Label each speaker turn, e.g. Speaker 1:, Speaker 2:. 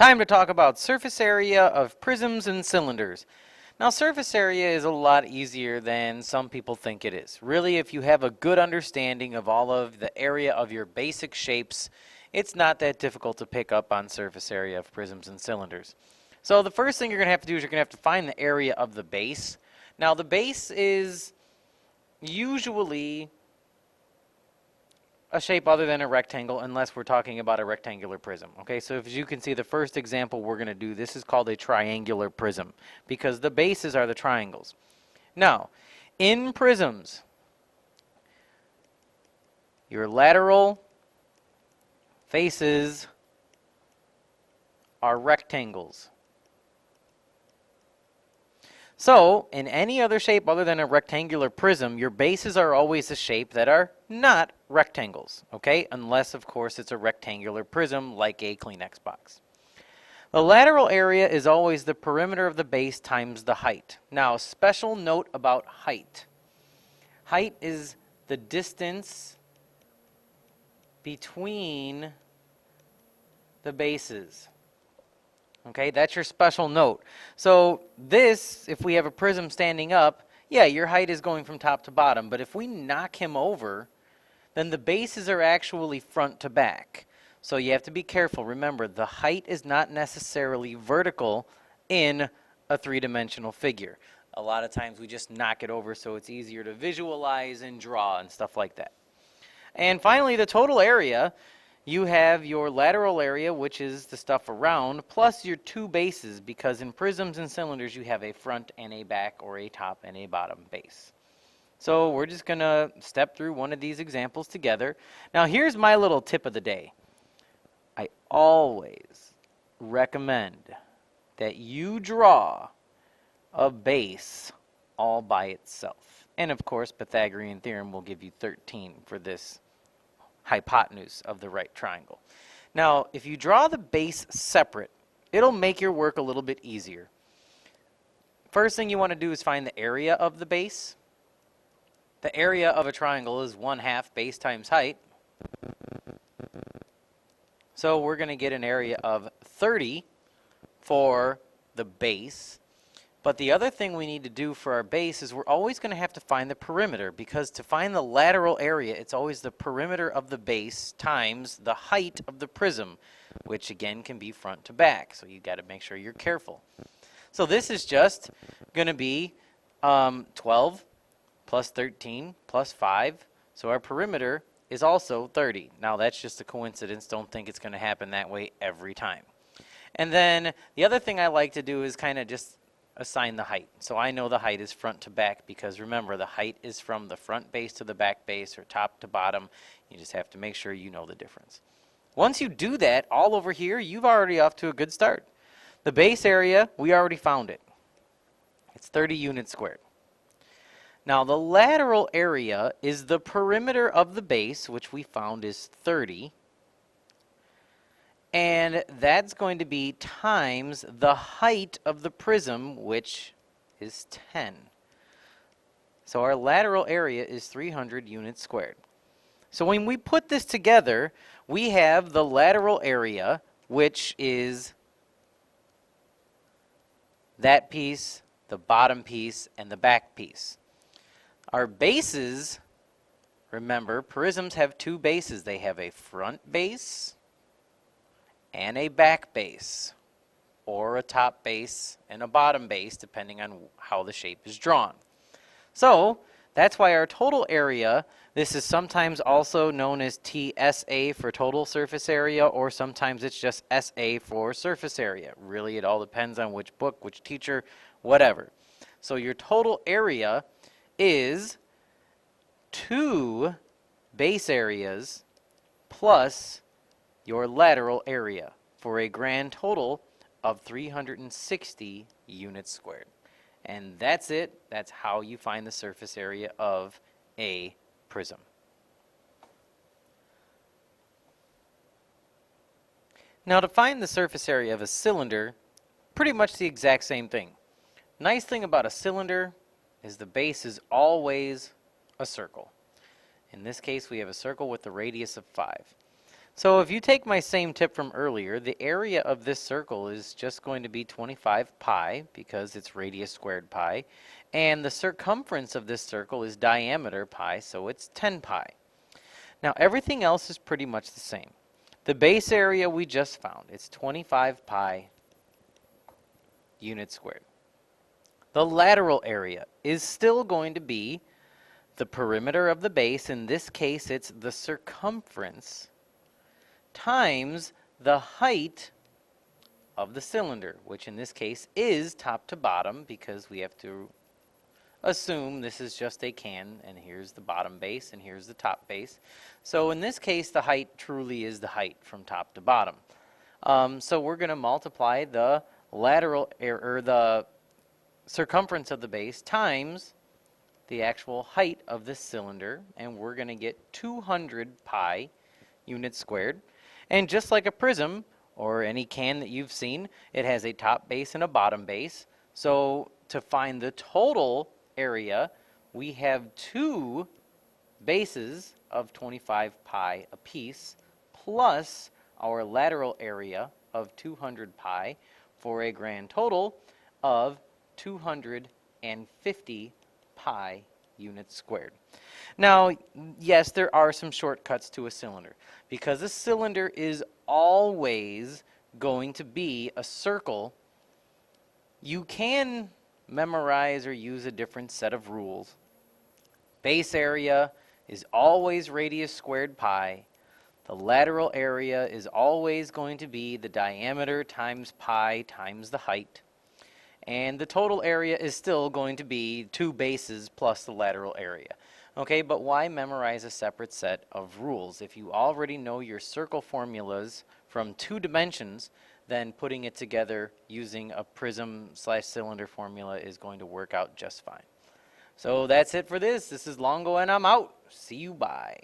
Speaker 1: Time to talk about surface area of prisms and cylinders. Now, surface area is a lot easier than some people think it is. Really, if you have a good understanding of all of the area of your basic shapes, it's not that difficult to pick up on surface area of prisms and cylinders. So the first thing you're going to have to do is you're going to have to find the area of the base. Now, the base is usually a shape other than a rectangle, unless we're talking about a rectangular prism. Okay, so as you can see, the first example we're going to do, this is called a triangular prism because the bases are the triangles. Now, in prisms, your lateral faces are rectangles. So, in any other shape other than a rectangular prism, your bases are always a shape that are not rectangles, okay? Unless, of course, it's a rectangular prism like a Kleenex box. The lateral area is always the perimeter of the base times the height. Now, special note about height. Height is the distance between the bases. Okay, that's your special note. So this, if we have a prism standing up, yeah, your height is going from top to bottom. But if we knock him over, then the bases are actually front to back. So you have to be careful. Remember, the height is not necessarily vertical in a three-dimensional figure. A lot of times we just knock it over so it's easier to visualize and draw and stuff like that. And finally, the total area. You have your lateral area, which is the stuff around, plus your two bases, because in prisms and cylinders you have a front and a back, or a top and a bottom base. So we're just going to step through one of these examples together. Now here's my little tip of the day. I always recommend that you draw a base all by itself. And of course, Pythagorean theorem will give you 13 for this hypotenuse of the right triangle. Now, if you draw the base separate, it'll make your work a little bit easier. First thing you want to do is find the area of the base. The area of a triangle is 1/2 base times height. So we're going to get an area of 30 for the base. But the other thing we need to do for our base is we're always going to have to find the perimeter, because to find the lateral area, it's always the perimeter of the base times the height of the prism, which again can be front to back. So you've got to make sure you're careful. So this is just going to be 12 plus 13 plus 5. So our perimeter is also 30. Now that's just a coincidence. Don't think it's going to happen that way every time. And then the other thing I like to do is kind of just assign the height. So I know the height is front to back, because remember, the height is from the front base to the back base, or top to bottom. You just have to make sure you know the difference. Once you do that all over here, you've already off to a good start. The base area, we already found it. It's 30 units squared. Now the lateral area is the perimeter of the base, which we found is 30. And that's going to be times the height of the prism, which is 10. So our lateral area is 300 units squared. So when we put this together, we have the lateral area, which is that piece, the bottom piece, and the back piece. Our bases, remember, prisms have two bases. They have a front base and a back base, or a top base and a bottom base, depending on how the shape is drawn. So that's why our total area, this is sometimes also known as TSA for total surface area, or sometimes it's just SA for surface area. Really, it all depends on which book, which teacher, whatever. So your total area is 2 base areas plus your lateral area, for a grand total of 360 units squared. And that's it. That's how you find the surface area of a prism. Now to find the surface area of a cylinder, pretty much the exact same thing. Nice thing about a cylinder is the base is always a circle. In this case, we have a circle with a radius of 5. So if you take my same tip from earlier, the area of this circle is just going to be 25 pi because it's radius squared pi. And the circumference of this circle is diameter pi, so it's 10 pi. Now everything else is pretty much the same. The base area we just found, it's 25 pi units squared. The lateral area is still going to be the perimeter of the base. In this case, it's the circumference times the height of the cylinder, which in this case is top to bottom because we have to assume this is just a can, and here's the bottom base and here's the top base. So in this case, the height truly is the height from top to bottom. So we're going to multiply the lateral or the circumference of the base times the actual height of this cylinder, and we're going to get 200 pi units squared. And just like a prism or any can that you've seen, it has a top base and a bottom base. So to find the total area, we have two bases of 25 pi apiece plus our lateral area of 200 pi for a grand total of 250 pi units squared. Now, yes, there are some shortcuts to a cylinder because a cylinder is always going to be a circle. You can memorize or use a different set of rules. Base area is always radius squared pi. The lateral area is always going to be the diameter times pi times the height. And the total area is still going to be two bases plus the lateral area. Okay, but why memorize a separate set of rules? If you already know your circle formulas from 2 dimensions, then putting it together using a prism/cylinder formula is going to work out just fine. So that's it for this. This is Longo and I'm out. See you, bye.